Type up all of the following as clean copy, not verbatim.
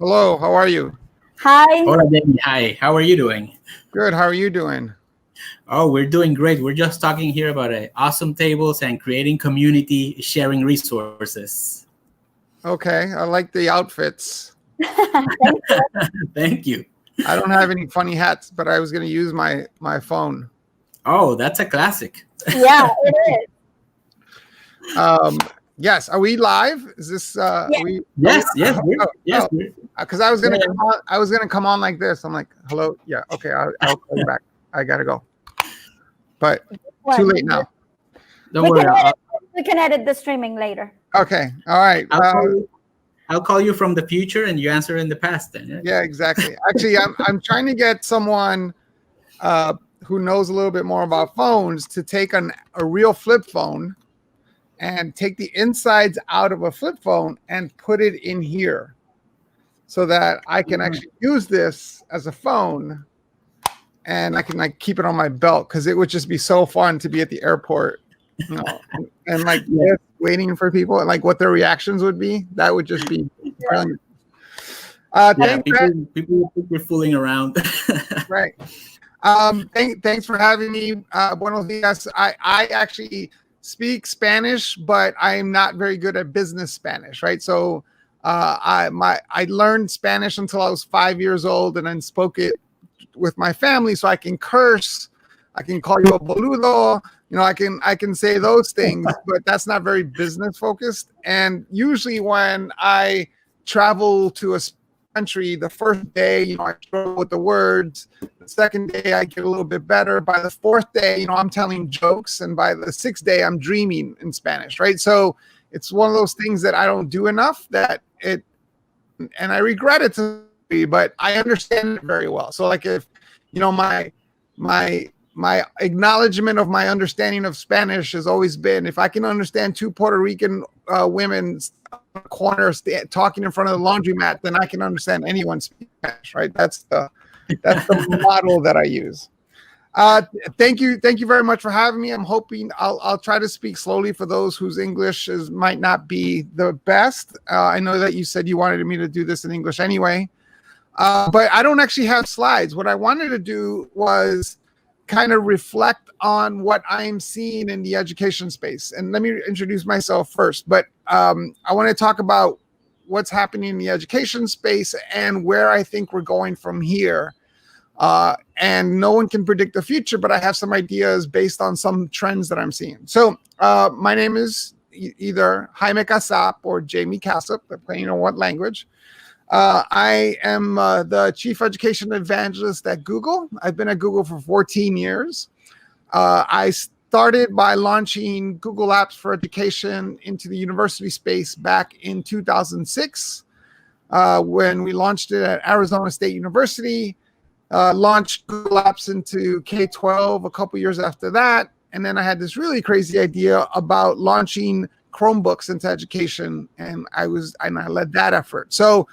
Hello, how are you? Hi. Hola, Jamie. Hi. How are you doing? Good, how are you doing? Oh, we're doing great. We're just talking here about awesome tables and creating community, sharing resources. Okay, I like the outfits. Thank you. Thank you. I don't have any funny hats, but I was going to use my phone. Oh, that's a classic. Yeah, it is. Um, yes, are we live? Is this Yeah. are we Yes, yes, we're, yes. oh, We're, because I was going yeah, to come on, I was going to come on like this. I'm like, "Hello." Yeah, okay, I'll call you back. I got to go. But too late One. now. don't We worry. can edit, we can edit the streaming later. Okay. All right. I'll call you from the future, and you answer in the past. Then. Yeah, exactly. Actually, I'm trying to get someone who knows a little bit more about phones to take a real flip phone and take the insides out of a flip phone and put it in here so that I can actually use this as a phone and I can like keep it on my belt because it would just be so fun to be at the airport, and like waiting for people and like what their reactions would be. That would just be brilliant. People think we're fooling around. Right. Thanks for having me. Buenos dias. I actually speak Spanish, but I am not very good at business Spanish, right? So I learned Spanish until I was 5 years old and then spoke it with my family so I can curse. I can call you a boludo. I can say those things, but that's not very business focused. And usually when I travel to a country, the first day, I struggle with the words. The second day, I get a little bit better. By the fourth day, I'm telling jokes. And by the sixth day, I'm dreaming in Spanish, right? So it's one of those things that I don't do enough and I regret it to be, but I understand it very well. So like if, my acknowledgement of my understanding of Spanish has always been, if I can understand two Puerto Rican women corner talking in front of the laundromat, then I can understand anyone speak Spanish, right? That's the model that I use. Thank you very much for having me. I'm hoping I'll try to speak slowly for those whose English might not be the best. I know that you said you wanted me to do this in English anyway, but I don't actually have slides. What I wanted to do was kind of reflect on what I'm seeing in the education space. And let me introduce myself first, but I want to talk about what's happening in the education space and where I think we're going from here. And no one can predict the future, but I have some ideas based on some trends that I'm seeing. So my name is either Jaime Casap or Jaime Casap, depending on what language. I am the Chief Education Evangelist at Google. I've been at Google for 14 years. I started by launching Google Apps for Education into the university space back in 2006 when we launched it at Arizona State University. Launched Google Apps into K-12 a couple years after that. And then I had this really crazy idea about launching Chromebooks into education. And I led that effort. So,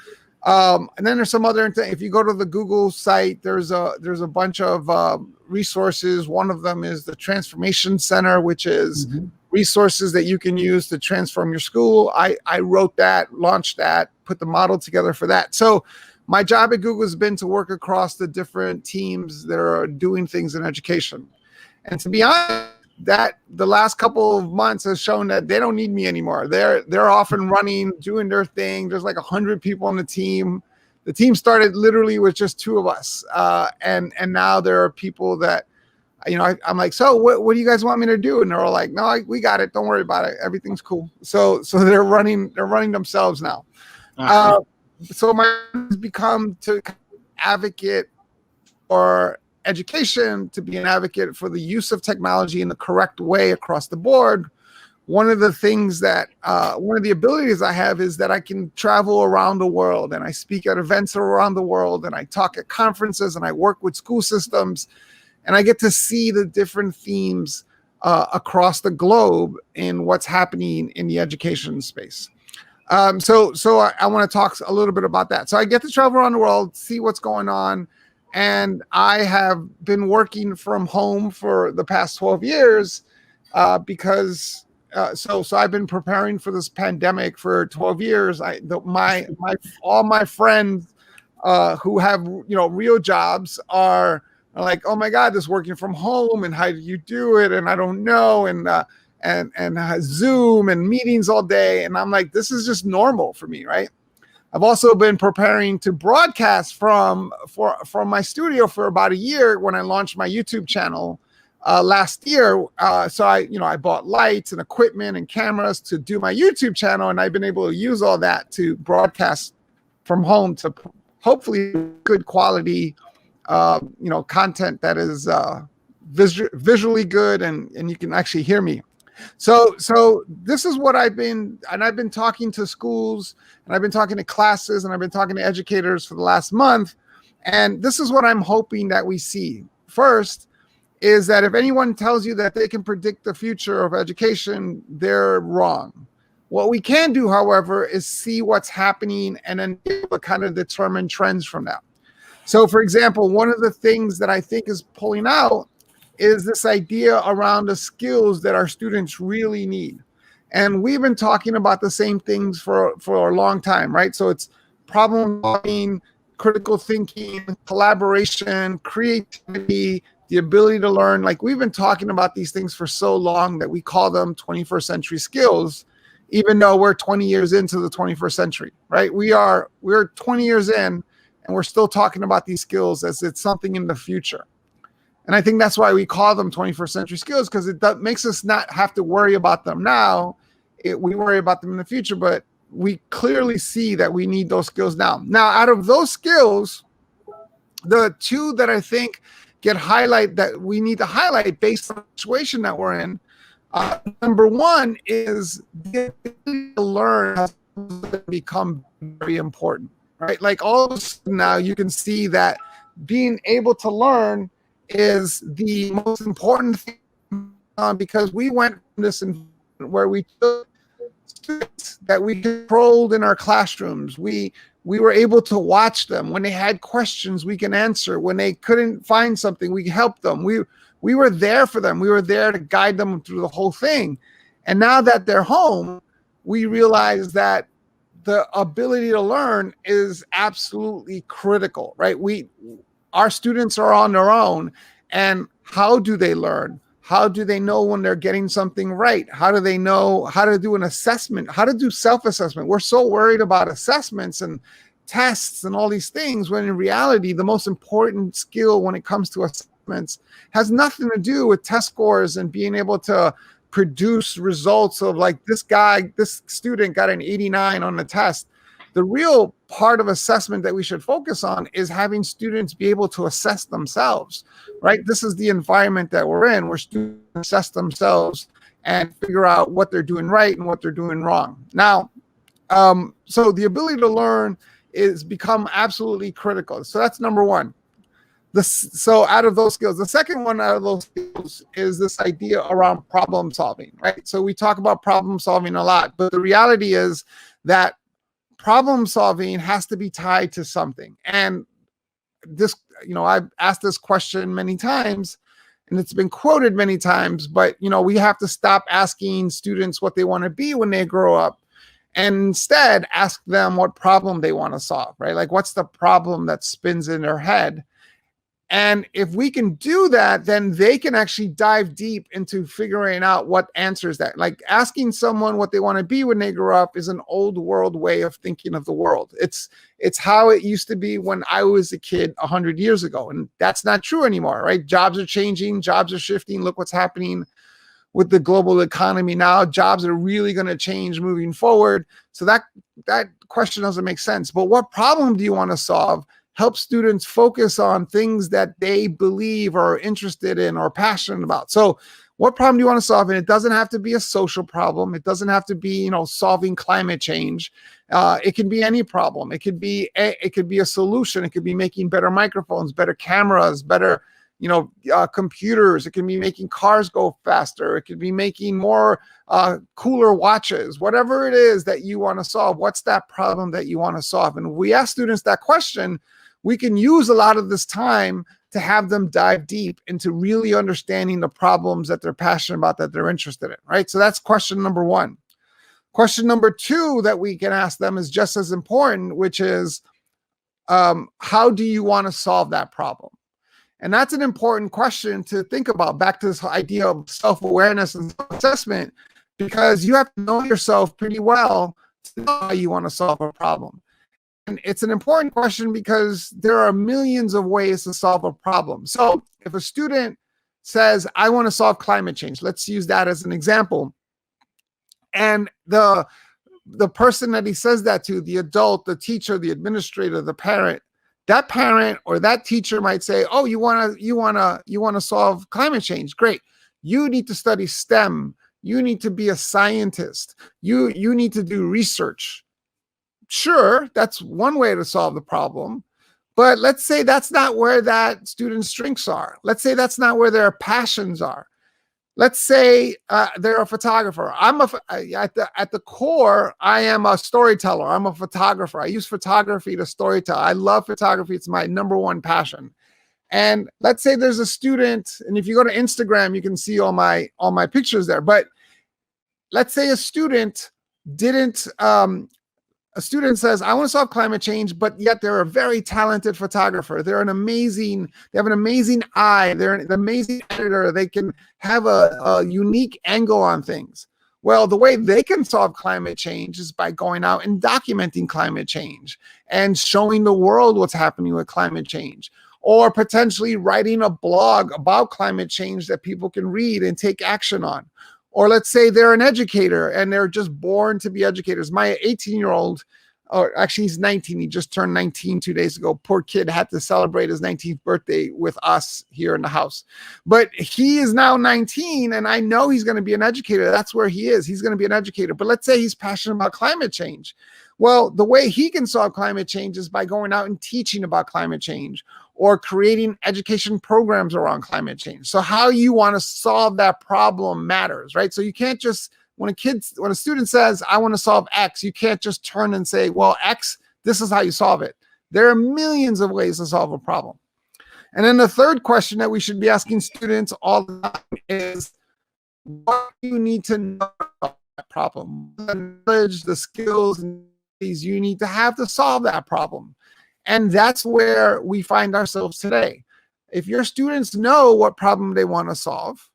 and then there's some other, if you go to the Google site, there's a bunch of resources. One of them is the Transformation Center, which is resources that you can use to transform your school. I wrote that, launched that, put the model together for that. So my job at Google has been to work across the different teams that are doing things in education. And to be honest, that the last couple of months has shown that they don't need me anymore. They're off and running, doing their thing. There's like 100 people on the team. The team started literally with just two of us. And now there are people that, I'm like, so what do you guys want me to do? And they're all like, no, we got it. Don't worry about it. Everything's cool. So they're running themselves now. So my has become to advocate for education, to be an advocate for the use of technology in the correct way across the board. One of the things that, one of the abilities I have is that I can travel around the world and I speak at events around the world and I talk at conferences and I work with school systems and I get to see the different themes across the globe in what's happening in the education space. So I want to talk a little bit about that. So I get to travel around the world, see what's going on. And I have been working from home for the past 12 years because so I've been preparing for this pandemic for 12 years. All my friends who have real jobs are like, oh my God, this working from home, and how do you do it? And I don't know, and Zoom and meetings all day, and I'm like, this is just normal for me, right? I've also been preparing to broadcast from my studio for about a year when I launched my YouTube channel last year. So I bought lights and equipment and cameras to do my YouTube channel, and I've been able to use all that to broadcast from home to hopefully good quality, content that is visually good, and you can actually hear me. So this is what I've been talking to schools, and I've been talking to classes, and I've been talking to educators for the last month. And this is what I'm hoping that we see. First is that if anyone tells you that they can predict the future of education, they're wrong. What we can do, however, is see what's happening and then be able to kind of determine trends from that. So, for example, one of the things that I think is pulling out is this idea around the skills that our students really need. And we've been talking about the same things for a long time, right? So it's problem solving, critical thinking, collaboration, creativity, the ability to learn. Like, we've been talking about these things for so long that we call them 21st century skills, even though we're 20 years into the 21st century, right? We're 20 years in, and we're still talking about these skills as it's something in the future. And I think that's why we call them 21st century skills, because it makes us not have to worry about them now. We worry about them in the future, but we clearly see that we need those skills now. Now, out of those skills, the two that I think that we need to highlight based on the situation that we're in, number one is the ability to learn has become very important, right? Like, all of a sudden now you can see that being able to learn is the most important thing, because we went from this where we took students that we controlled in our classrooms. We were able to watch them. When they had questions, we can answer. When they couldn't find something, we helped them. We were there for them. We were there to guide them through the whole thing. And now that they're home, we realize that the ability to learn is absolutely critical, right? Our students are on their own, and how do they learn? How do they know when they're getting something right? How do they know how to do an assessment, how to do self-assessment? We're so worried about assessments and tests and all these things, when in reality, the most important skill when it comes to assessments has nothing to do with test scores and being able to produce results of like, this student got an 89 on the test. The real part of assessment that we should focus on is having students be able to assess themselves, right? This is the environment that we're in, where students assess themselves and figure out what they're doing right and what they're doing wrong. Now, so the ability to learn is become absolutely critical. So that's number one. So out of those skills, the second one out of those skills is this idea around problem solving, right? So we talk about problem solving a lot, but the reality is that problem solving has to be tied to something. And this, I've asked this question many times, and it's been quoted many times, but we have to stop asking students what they want to be when they grow up, and instead ask them what problem they want to solve, right? Like, what's the problem that spins in their head? And if we can do that, then they can actually dive deep into figuring out what answers that. Like, asking someone what they want to be when they grow up is an old world way of thinking of the world. It's how it used to be when I was a kid 100 years ago. And that's not true anymore, right? Jobs are changing, jobs are shifting. Look what's happening with the global economy now. Jobs are really going to change moving forward. So that question doesn't make sense. But what problem do you want to solve? Help students focus on things that they believe or are interested in or passionate about. So what problem do you want to solve? And it doesn't have to be a social problem. It doesn't have to be, solving climate change. It can be any problem. It could be a solution. It could be making better microphones, better cameras, better, computers. It can be making cars go faster. It could be making more cooler watches. Whatever it is that you want to solve, what's that problem that you want to solve? And we ask students that question, we can use a lot of this time to have them dive deep into really understanding the problems that they're passionate about, that they're interested in, right? So that's question number one. Question number two that we can ask them is just as important, which is, how do you want to solve that problem? And that's an important question to think about, back to this idea of self-awareness and self-assessment, because you have to know yourself pretty well to know how you want to solve a problem. And it's an important question because there are millions of ways to solve a problem. So if a student says, I want to solve climate change, let's use that as an example. And the person that he says that to, the adult, the teacher, the administrator, the parent, that parent or that teacher might say, oh, you want to solve climate change? Great. You need to study STEM. You need to be a scientist. You need to do research. Sure, that's one way to solve the problem. But let's say that's not where that student's strengths are. Let's say that's not where their passions are. Let's say they're a photographer. At the core, I am a storyteller. I'm a photographer. I use photography to storytell. I love photography. It's my number one passion. And let's say there's a student, and if you go to Instagram, you can see all my pictures there. But let's say a student says, I want to solve climate change, but yet they're a very talented photographer. They have an amazing eye. They're an amazing editor. They can have a unique angle on things. Well, the way they can solve climate change is by going out and documenting climate change and showing the world what's happening with climate change, or potentially writing a blog about climate change that people can read and take action on. Or let's say they're an educator and they're just born to be educators. My 18-year-old, or actually he's 19, he just turned 19 2 days ago. Poor kid had to celebrate his 19th birthday with us here in the house. But he is now 19 and I know he's going to be an educator. That's where he is. He's going to be an educator. But let's say he's passionate about climate change. Well, the way he can solve climate change is by going out and teaching about climate change, or creating education programs around climate change. So how you want to solve that problem matters, right? So you can't just, when a student says, I want to solve X, you can't just turn and say, well, X, this is how you solve it. There are millions of ways to solve a problem. And then the third question that we should be asking students all the time is, what do you need to know about that problem? The knowledge, the skills, and these you need to have to solve that problem. And that's where we find ourselves today. If your students know what problem they want to solve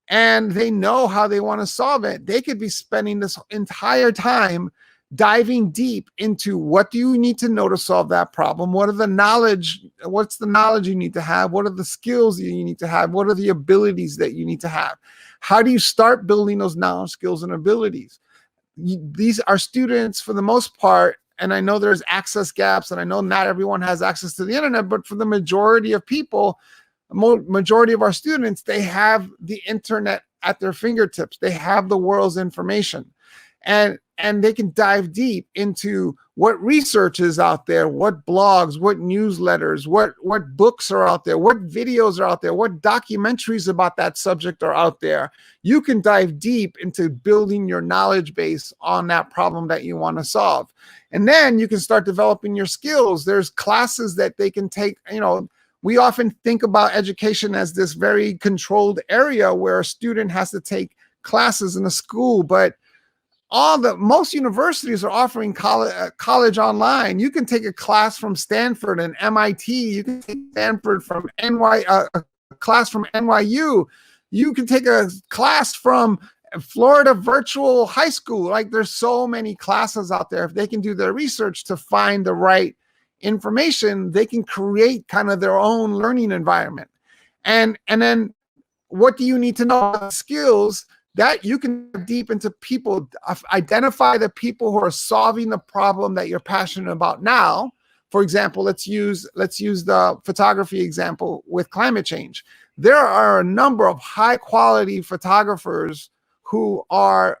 and they know how they want to solve it, they could be spending this entire time diving deep into what do you need to know to solve that problem? What's the knowledge you need to have? What are the skills you need to have? What are the abilities that you need to have? How do you start building those knowledge, skills, and abilities? These are students, for the most part, and I know there's access gaps, and I know not everyone has access to the internet, but for the majority of people, majority of our students, they have the internet at their fingertips. They have the world's information. And they can dive deep into what research is out there, what blogs, what newsletters, what books are out there, what videos are out there, what documentaries about that subject are out there. You can dive deep into building your knowledge base on that problem that you want to solve. And then you can start developing your skills. There's classes that they can take. We often think about education as this very controlled area where a student has to take classes in a school, but most universities are offering college online. You can take a class from Stanford and MIT. You can take Stanford from a class from NYU. You can take a class from Florida Virtual High School. Like, there's so many classes out there. If they can do their research to find the right information, they can create kind of their own learning environment. And then what do you need to know about skills? That you can dive deep into people, identify the people who are solving the problem that you're passionate about now. For example, let's use the photography example with climate change. There are a number of high quality photographers who are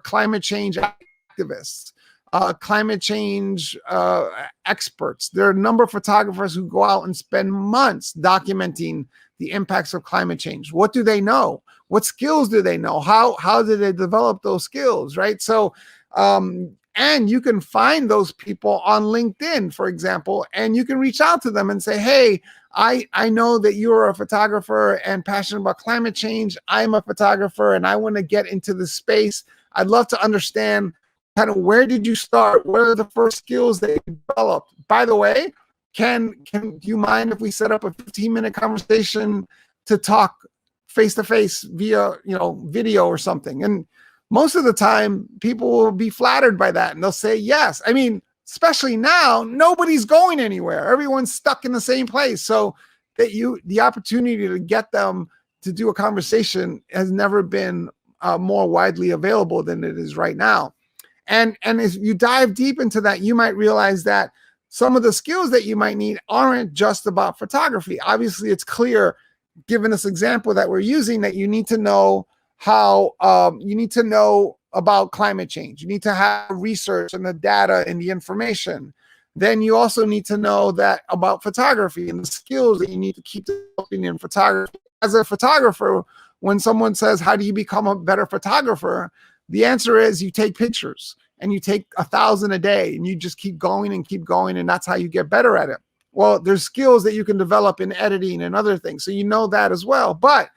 climate change activists, climate change experts. There are a number of photographers who go out and spend months documenting the impacts of climate change. What do they know? What skills do they know? How do they develop those skills, right? So And you can find those people on LinkedIn, for example, and you can reach out to them and say, hey, I know that you're a photographer and passionate about climate change. I'm a photographer and I want to get into this space. I'd love to understand kind of where did you start? What are the first skills that you developed? By the way, can you mind if we set up a 15-minute conversation to talk face-to-face via, video or something? And most of the time, people will be flattered by that and they'll say yes. I mean, especially now, nobody's going anywhere. Everyone's stuck in the same place. So that the opportunity to get them to do a conversation has never been more widely available than it is right now. And if you dive deep into that, you might realize that some of the skills that you might need aren't just about photography. Obviously, it's clear, given this example that we're using, that you need to know how you need to know about climate change. You need to have research and the data and the information. Then you also need to know that about photography and the skills that you need to keep developing in photography. As a photographer, when someone says, how do you become a better photographer? The answer is you take pictures and you take 1,000 a day and you just keep going and that's how you get better at it. Well, there's skills that you can develop in editing and other things. So you know that as well. But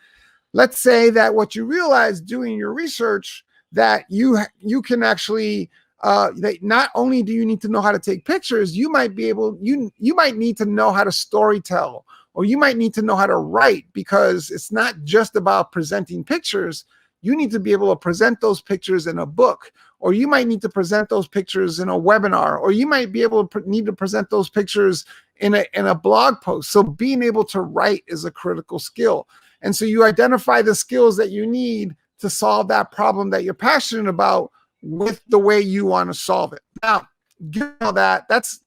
let's say that what you realize doing your research, that you can actually, that not only do you need to know how to take pictures, you might need to know how to storytell, or you might need to know how to write, because it's not just about presenting pictures. You need to be able to present those pictures in a book, or you might need to present those pictures in a webinar, or you might be able to need to present those pictures in a blog post. So being able to write is a critical skill. And so you identify the skills that you need to solve that problem that you're passionate about with the way you want to solve it. Now, given all that, that's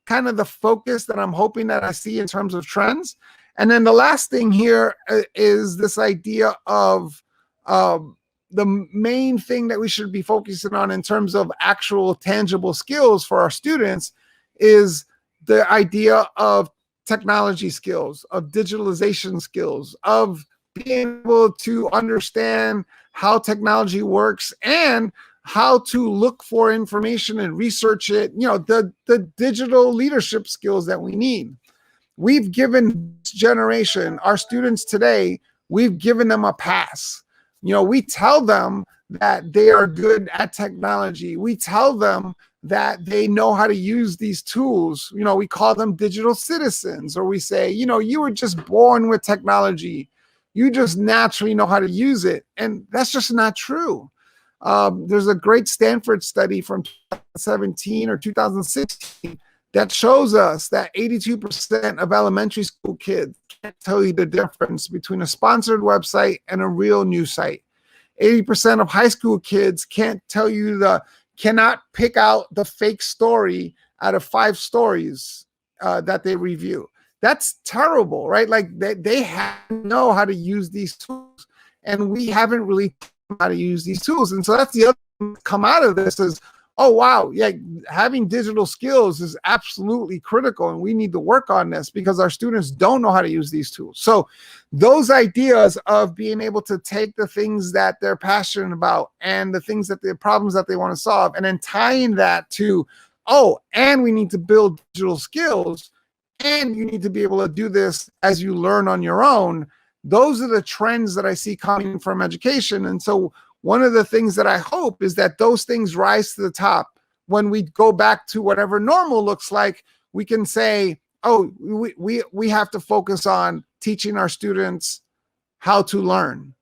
kind of the focus that I'm hoping that I see in terms of trends. And then the last thing here is this idea of the main thing that we should be focusing on in terms of actual tangible skills for our students is the idea of technology skills, of digitalization skills, of being able to understand how technology works and how to look for information and research it, the digital leadership skills that we need. We've given this generation, our students today, we've given them a pass. We tell them that they are good at technology. We tell them that they know how to use these tools. We call them digital citizens, or we say, you were just born with technology. You just naturally know how to use it. And that's just not true. There's a great Stanford study from 2017 or 2016 that shows us that 82% of elementary school kids can't tell you the difference between a sponsored website and a real news site. 80% of high school kids cannot pick out the fake story out of 5 stories that they review. That's terrible, right? Like they have to know how to use these tools, and we haven't really taught them how to use these tools. And so that's the other thing that come out of this is, oh, wow, yeah, having digital skills is absolutely critical, and we need to work on this because our students don't know how to use these tools. So those ideas of being able to take the things that they're passionate about and the problems that they want to solve, and then tying that to, and we need to build digital skills, and you need to be able to do this as you learn on your own. Those are the trends that I see coming from education. And so one of the things that I hope is that those things rise to the top. When we go back to whatever normal looks like, we can say, we have to focus on teaching our students how to learn.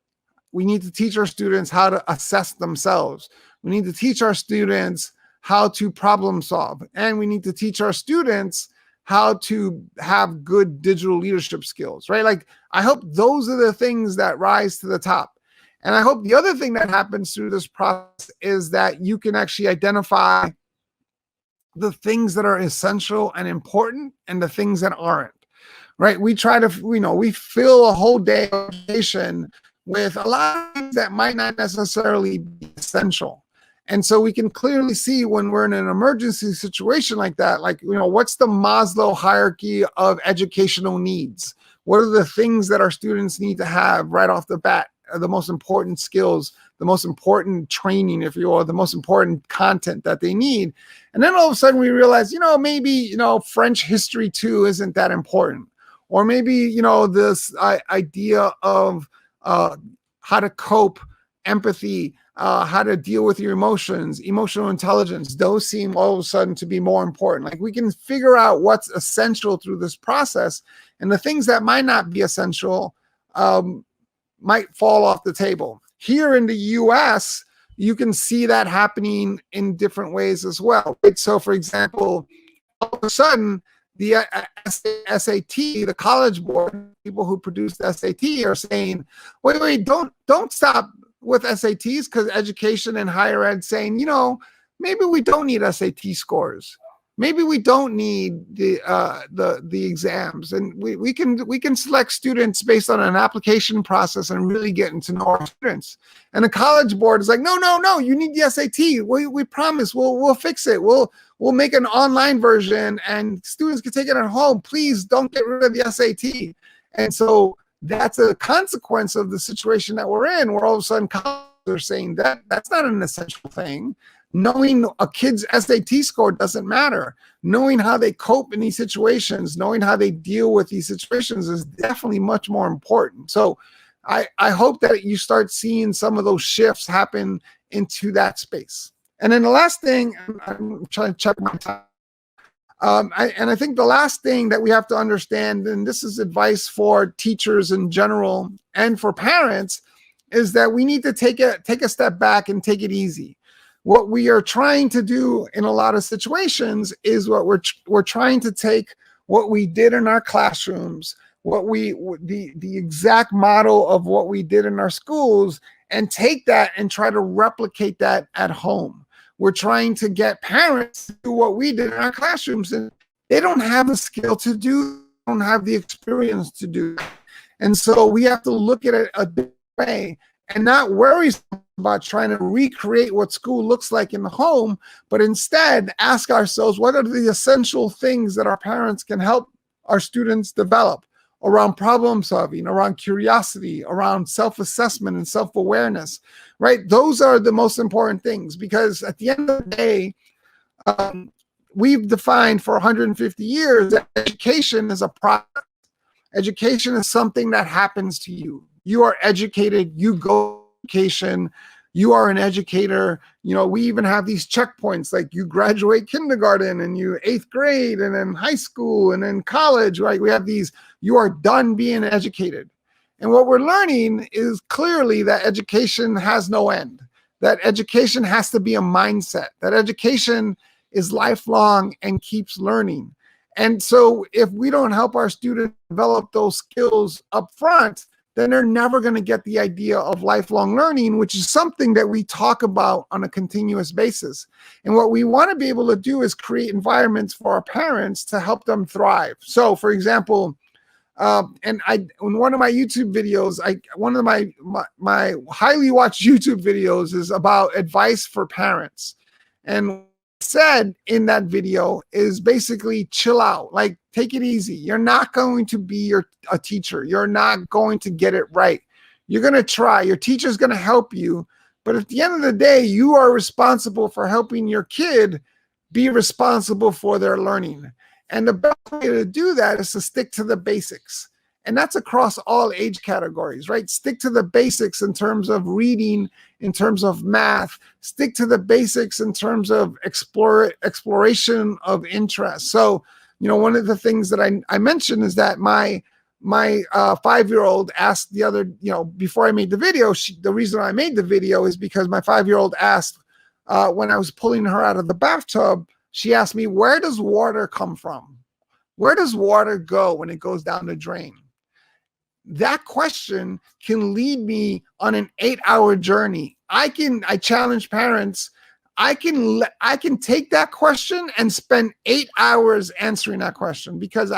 We need to teach our students how to assess themselves. We need to teach our students how to problem solve. And we need to teach our students how to have good digital leadership skills, right? Like, I hope those are the things that rise to the top. And I hope the other thing that happens through this process is that you can actually identify the things that are essential and important and the things that aren't, right? We try to, we fill a whole day of education with a lot of things that might not necessarily be essential. And so we can clearly see when we're in an emergency situation like that, like, what's the Mosel hierarchy of educational needs? What are the things that our students need to have right off the bat, are the most important skills the most important training, if you will, the most important content that they need. And then all of a sudden we realize, maybe, French history too isn't that important. Or maybe, this idea of how to cope, empathy, how to deal with your emotions, emotional intelligence, those seem all of a sudden to be more important. Like we can figure out what's essential through this process, and the things that might not be essential might fall off the table. Here in the US, you can see that happening in different ways as well. Right? So for example, all of a sudden, the SAT, the College Board, people who produce the SAT are saying, wait, don't stop with SATs, because education and higher ed saying, maybe we don't need SAT scores. Maybe we don't need the exams, and we can select students based on an application process and really getting to know our students. And the College Board is like, no, you need the SAT. We promise we'll fix it. We'll make an online version and students can take it at home. Please don't get rid of the SAT. And so that's a consequence of the situation that we're in, where all of a sudden colleges are saying that's not an essential thing. Knowing a kid's SAT score doesn't matter. Knowing how they cope in these situations, knowing how they deal with these situations is definitely much more important. So I hope that you start seeing some of those shifts happen into that space. And then the last thing, I'm trying to check my time. I think the last thing that we have to understand, and this is advice for teachers in general and for parents, is that we need to take a step back and take it easy. What we are trying to do in a lot of situations is we're trying to take what we did in our classrooms, the exact model of what we did in our schools, and take that and try to replicate that at home. We're trying to get parents to do what we did in our classrooms, and they don't have the skill to do, don't have the experience to do. And so we have to look at it a different way and not worry about trying to recreate what school looks like in the home, but instead ask ourselves, what are the essential things that our parents can help our students develop around problem solving, around curiosity, around self-assessment and self-awareness, right? Those are the most important things, because at the end of the day, we've defined for 150 years that education is a product. Education is something that happens to you. You are educated, you go to education, you are an educator. We even have these checkpoints, like you graduate kindergarten and you 8th grade and then high school and then college, right? We have these, you are done being educated. And what we're learning is clearly that education has no end, that education has to be a mindset, that education is lifelong and keeps learning. And so if we don't help our students develop those skills up front, then they're never going to get the idea of lifelong learning, which is something that we talk about on a continuous basis. And what we want to be able to do is create environments for our parents to help them thrive. So for example, in one of my YouTube videos, one of my highly watched YouTube videos is about advice for parents. And said in that video is basically chill out, like take it easy. You're not going to be a teacher. You're not going to get it right. You're going to try. Your teacher's going to help you. But at the end of the day, you are responsible for helping your kid be responsible for their learning. And the best way to do that is to stick to the basics. And that's across all age categories, right? Stick to the basics in terms of reading, in terms of math. Stick to the basics in terms of exploration of interest. So, one of the things that I mentioned is that my 5-year-old asked the other, before I made the video, the reason I made the video is because my 5-year-old asked, when I was pulling her out of the bathtub, she asked me, where does water come from? Where does water go when it goes down the drain? That question can lead me on an 8-hour journey. I challenge parents. I can take that question and spend 8 hours answering that question, because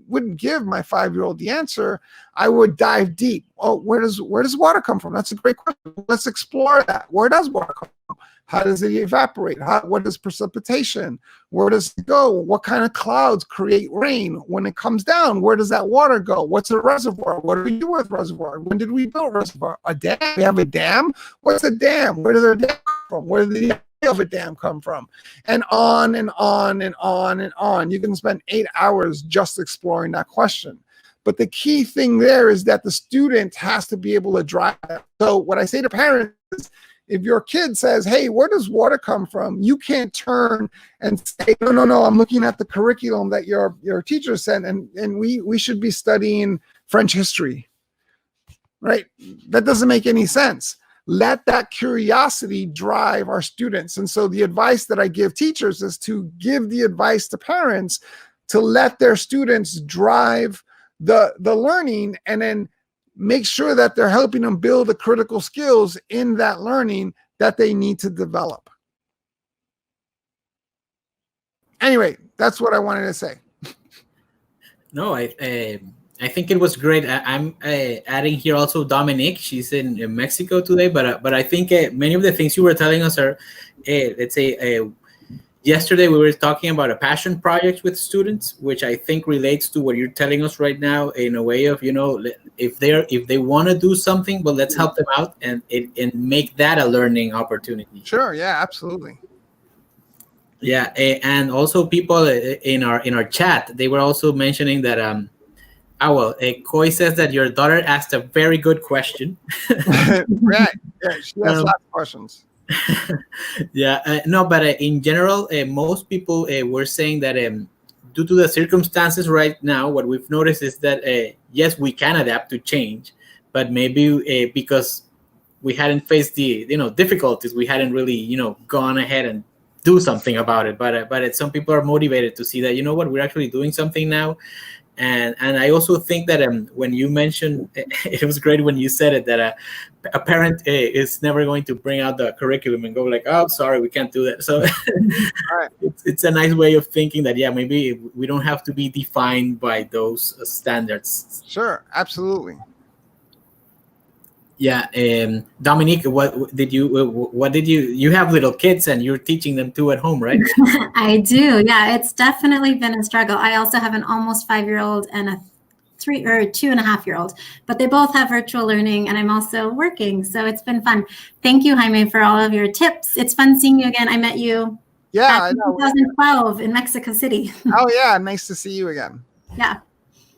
wouldn't give my 5-year-old the answer. I would dive deep. Oh, where does water come from? That's a great question. Let's explore that. Where does water come from? How does it evaporate? What is precipitation? Where does it go? What kind of clouds create rain? When it comes down, where does that water go? What's a reservoir? What do we do with reservoir? When did we build reservoir? A dam? We have a dam? What's a dam? Where does a dam come from? Where did the idea of a dam come from? And on and on and on and on. You can spend 8 hours just exploring that question. But the key thing there is that the student has to be able to drive that. So what I say to parents is, if your kid says, hey, where does water come from? You can't turn and say, no, I'm looking at the curriculum that your teacher sent, and we should be studying French history, right? That doesn't make any sense. Let that curiosity drive our students. And so the advice that I give teachers is to give the advice to parents to let their students drive the learning, and then make sure that they're helping them build the critical skills in that learning that they need to develop. Anyway, that's what I wanted to say. No, I think it was great. I'm adding here also Dominique. She's in Mexico today, but I think many of the things you were telling us are, let's say, yesterday we were talking about a passion project with students, which I think relates to what you're telling us right now in a way of, if they want to do something, but let's help them out and make that a learning opportunity. Sure. Yeah, absolutely. Yeah. And also people in our chat, they were also mentioning that, Koi says that your daughter asked a very good question. Right. Yeah, she has lots of questions. Yeah, no, but in general, most people were saying that due to the circumstances right now, what we've noticed is that yes, we can adapt to change, but maybe because we hadn't faced the difficulties, we hadn't really gone ahead and do something about it. But some people are motivated to see that what, we're actually doing something now. And I also think that when you mentioned, it was great when you said it, that a parent is never going to bring out the curriculum and go like, oh, sorry, we can't do that. So Right. it's a nice way of thinking that, yeah, maybe we don't have to be defined by those standards. Sure, absolutely. Yeah, Dominique, what did you have little kids and you're teaching them too at home, right? I do. Yeah, it's definitely been a struggle. I also have an almost 5-year-old and a 2.5-year-old, but they both have virtual learning, and I'm also working. So it's been fun. Thank you, Jaime, for all of your tips. It's fun seeing you again. I met you I in know. 2012 in Mexico City. Oh yeah, nice to see you again. Yeah.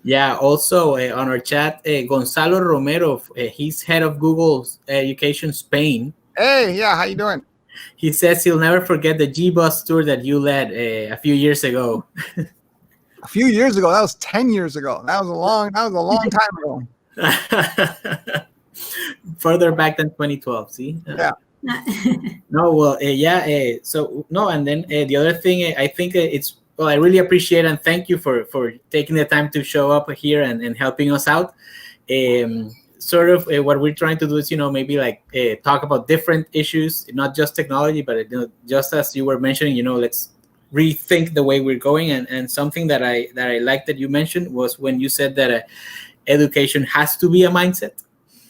Yeah, also on our chat, Gonzalo Romero, he's head of Google's Education Spain. Hey, yeah, how you doing? He says he'll never forget the G-Bus tour that you led a few years ago. A few years ago, that was 10 years ago. That was a long time ago. Further back than 2012, see? Yeah. No, well, so, no, and then the other thing, I think well, I really appreciate and thank you for taking the time to show up here and helping us out. Sort of what we're trying to do is, maybe like talk about different issues, not just technology, but just as you were mentioning, let's rethink the way we're going. And something that I liked that you mentioned was when you said that education has to be a mindset.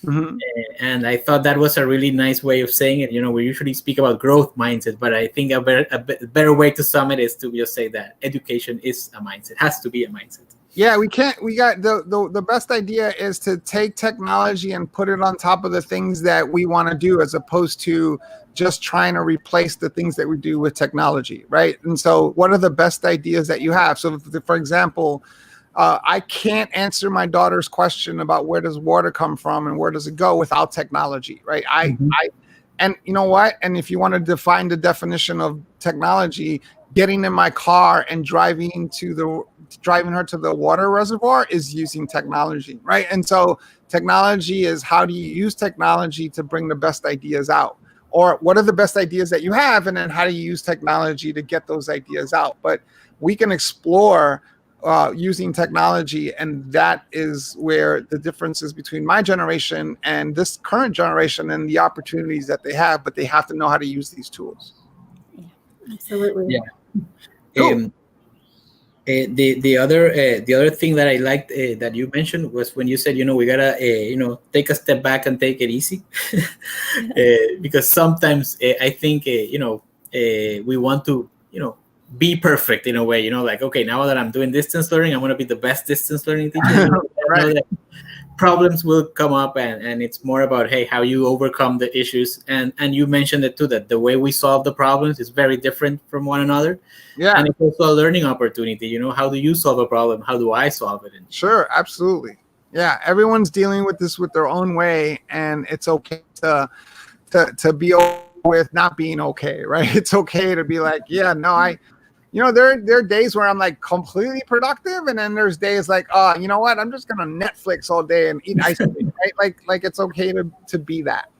Mm-hmm. And I thought that was a really nice way of saying it. We usually speak about growth mindset, but I think a better way to sum it is to just say that education is a mindset, has to be a mindset. Yeah, we got the best idea is to take technology and put it on top of the things that we want to do, as opposed to just trying to replace the things that we do with technology, right? And so what are the best ideas that you have? So for example, I can't answer my daughter's question about where does water come from and where does it go without technology, right? And you know what? And if you want to define the definition of technology, getting in my car and driving her to the water reservoir is using technology, right? And so technology is, how do you use technology to bring the best ideas out? Or what are the best ideas that you have? And then how do you use technology to get those ideas out? But we can explore using technology, and that is where the difference is between my generation and this current generation and the opportunities that they have, but they have to know how to use these tools. Absolutely. Yeah. Cool. The other thing that I liked that you mentioned was when you said, we gotta take a step back and take it easy, because sometimes I think we want to be perfect in a way, like, okay, now that I'm doing distance learning, I'm gonna be the best distance learning teacher. Right. Problems will come up, and it's more about, hey, how you overcome the issues, and you mentioned it too, that the way we solve the problems is very different from one another. Yeah. And it's also a learning opportunity. How do you solve a problem? How do I solve it? Sure, absolutely. Yeah, everyone's dealing with this with their own way, and it's okay to be okay with not being okay, right? It's okay to be like, yeah, no, there are days where I'm like completely productive, and then there's days like, oh, you know what? I'm just gonna Netflix all day and eat ice cream, right? Like it's okay to be that.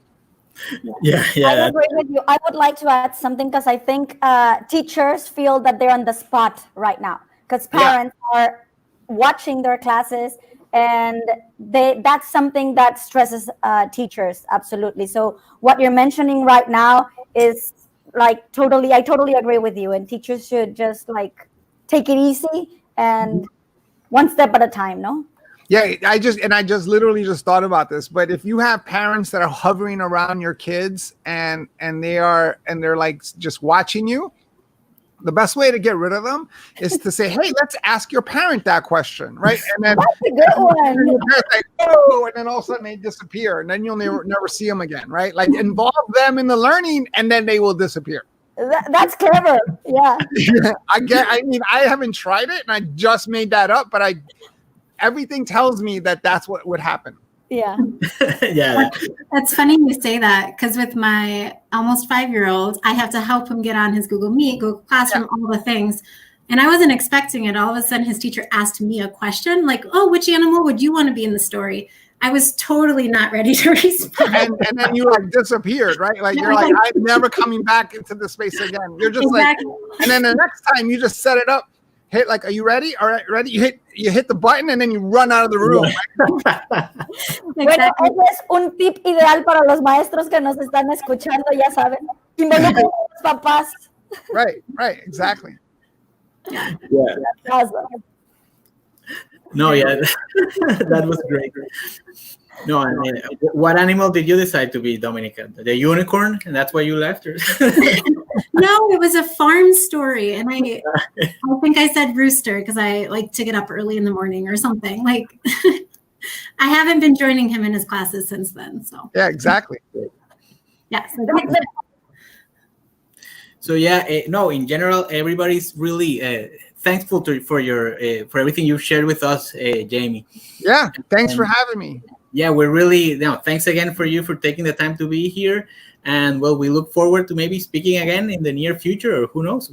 Yeah. I agree with you. I would like to add something because I think teachers feel that they're on the spot right now because parents are watching their classes, and that's something that stresses teachers, absolutely. So what you're mentioning right now is like I totally agree with you, and teachers should just like take it easy and one step at a time, no? Yeah, I just literally just thought about this, but if you have parents that are hovering around your kids and they're like just watching you, the best way to get rid of them is to say, hey, let's ask your parent that question, right? And then That's a good one. like, oh, and then all of a sudden they disappear, and then you'll never see them again, right? Like involve them in the learning, and then they will disappear. That's clever. Yeah. I haven't tried it, and I just made that up, but everything tells me that that's what would happen. Yeah. Yeah. That's funny you say that, because with my almost 5-year-old, I have to help him get on his Google Meet, Google Classroom, all the things. And I wasn't expecting it. All of a sudden, his teacher asked me a question like, oh, which animal would you want to be in the story? I was totally not ready to respond. And then you like disappeared, right? Like you're like, I'm never coming back into the space again. You're just Exactly. like, and then the next time you just set it up, hit like, are you ready? All right, ready? You hit the button, and then you run out of the room. Bueno, ese es un tip ideal para los maestros que nos están escuchando, ya saben. Involucren a los papás. Right, exactly. Yeah. Awesome. No, yeah, that was great. No, I mean, what animal did you decide to be, Dominica? The unicorn, and that's why you left? Or? No, it was a farm story, and I think I said rooster because I like to get up early in the morning or something. Like, I haven't been joining him in his classes since then. So Yeah, exactly. yeah. So yeah, no. In general, everybody's really thankful for for everything you've shared with us, Jamie. Yeah, thanks for having me. Yeah, we're really thanks again for taking the time to be here, and well, we look forward to maybe speaking again in the near future, or who knows.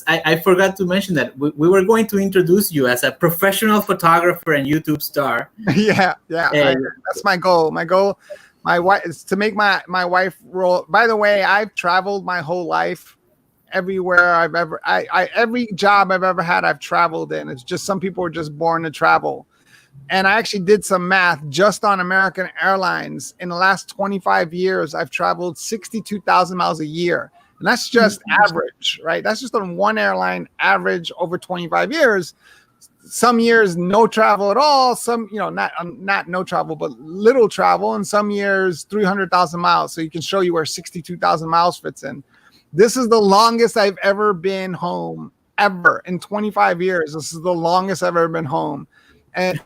I forgot to mention that we were going to introduce you as a professional photographer and YouTube star. Yeah, that's my goal. My wife is to make my wife roll. By the way, I've traveled my whole life. Everywhere I've ever, every job I've ever had, I've traveled in. It's just some people are just born to travel. And I actually did some math just on American Airlines. In the last 25 years, I've traveled 62,000 miles a year. And that's just average, right? That's just on one airline average over 25 years. Some years, no travel at all. Some, not no travel, but little travel. And some years, 300,000 miles. So you can show you where 62,000 miles fits in. This is the longest I've ever been home, ever. In 25 years, this is the longest I've ever been home. And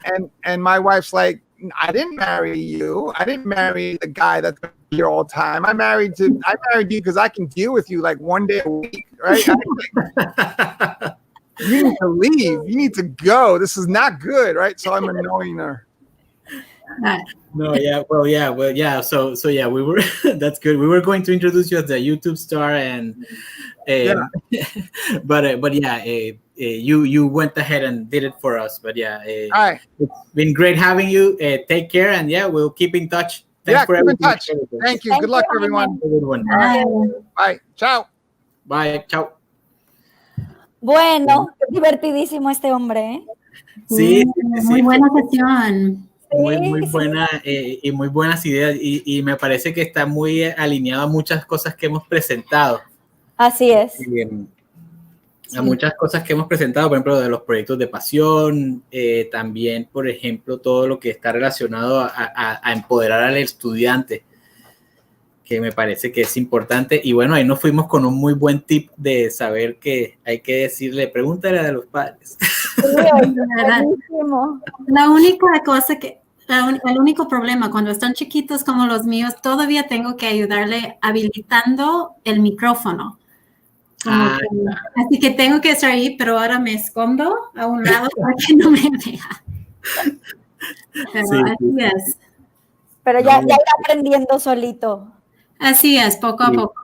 my wife's like, I didn't marry you. I didn't marry the guy that's here all the time. I married you because I can deal with you like one day a week, right? You need to leave. You need to go. This is not good, right? So I'm annoying her. No, yeah, well, yeah. So yeah, we were. That's good. We were going to introduce you as a YouTube star, but yeah, you went ahead and did it for us. But yeah, all right. It's been great having you. Take care, and yeah, we'll keep in touch. Thanks for keep in everything. touch. Thank you. Good luck, everyone. Good one. Bye. Ciao. Bye. Ciao. Bueno, divertidísimo este hombre, ¿eh? Sí, Muy buena sesión. Muy buena y muy buenas ideas, y me parece que está muy alineado a muchas cosas que hemos presentado. Así es. a muchas cosas que hemos presentado, por ejemplo, de los proyectos de pasión, también, por ejemplo, todo lo que está relacionado a empoderar al estudiante, que me parece que es importante. Y bueno, ahí nos fuimos con un muy buen tip de saber que hay que decirle, pregúntale a los padres. La única cosa el único problema cuando están chiquitos como los míos, todavía tengo que ayudarle habilitando el micrófono. Así que tengo que estar ahí, pero ahora me escondo a un lado para que no me vea. Pero Sí. así es. Pero ya irá aprendiendo solito. Así es, poco a poco.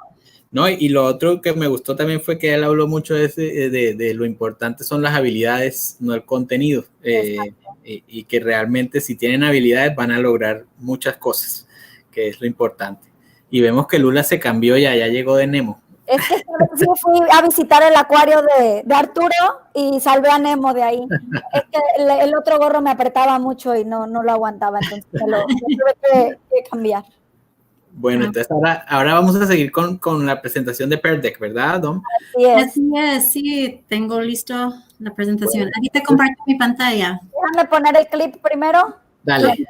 No, y lo otro que me gustó también fue que él habló mucho de lo importante son las habilidades, no el contenido. Y que realmente si tienen habilidades van a lograr muchas cosas, que es lo importante. Y vemos que Lula se cambió ya llegó de Nemo. Es que yo fui a visitar el acuario de Arturo y salvé a Nemo de ahí. Es que el otro gorro me apretaba mucho y no lo aguantaba, entonces lo tuve que cambiar. Bueno, entonces ahora vamos a seguir con la presentación de Pear Deck, ¿verdad, Dom? Así es, sí, tengo listo la presentación. Aquí te comparto mi pantalla. Déjame poner el clip primero. Dale.